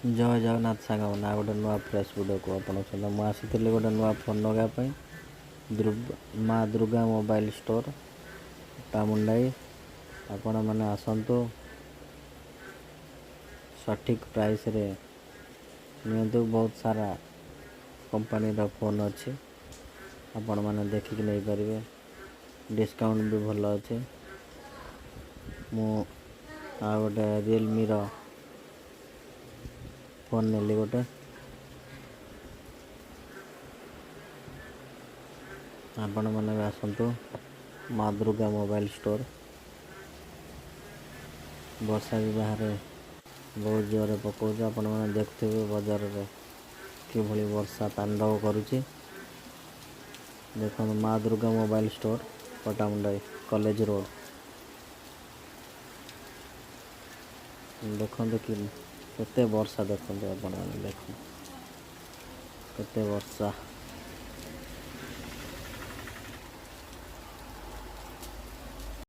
जय जगन्नाथ साଙ୍ଗମାନେ ଆଉ ଗୋଟେ ନୂଆ ଫ୍ରେଶ୍ ଭିଡ଼ିଓକୁ ଆପଣଙ୍କ ସହିତ ମୁଁ ଆସିଥିଲି ଗୋଟେ ନୂଆ ଫୋନ୍ ଲଗାଇବା ପାଇଁ ମା ଦୁର୍ଗା ମୋବାଇଲ୍ ଷ୍ଟୋର୍ ଟାମୁଣ୍ଡାଇ ଆପଣମାନେ ଆସନ୍ତୁ ସଠିକ୍ ପ୍ରାଇସ୍ରେ ନିଅନ୍ତୁ। ବହୁତ ସାରା କମ୍ପାନୀର ଫୋନ୍ ଅଛି, ଆପଣମାନେ ଦେଖିକି ନେଇପାରିବେ। ଡିସ୍କାଉଣ୍ଟ ବି ଭଲ ଅଛି। ମୁଁ ଆଉ ଗୋଟେ ରିଏଲମିର ଫୋନ୍ ନେଲି ଗୋଟେ। ଆପଣମାନେ ବି ଆସନ୍ତୁ ମା ଦୁର୍ଗା ମୋବାଇଲ୍ ଷ୍ଟୋର୍। ବର୍ଷା ବି ବାହାରେ ବହୁତ ଜୋରରେ ପକାଉଛି, ଆପଣମାନେ ଦେଖୁଥିବେ ବଜାରରେ କିଭଳି ବର୍ଷା ତାଣ୍ଡବ କରୁଛି। ଦେଖନ୍ତୁ ମା Durga mobile store Pattamundai college road. ଦେଖନ୍ତୁ କେତେ ବର୍ଷା, ଦେଖନ୍ତୁ ଆପଣମାନେ ଦେଖନ୍ତୁ କେତେ ବର୍ଷା।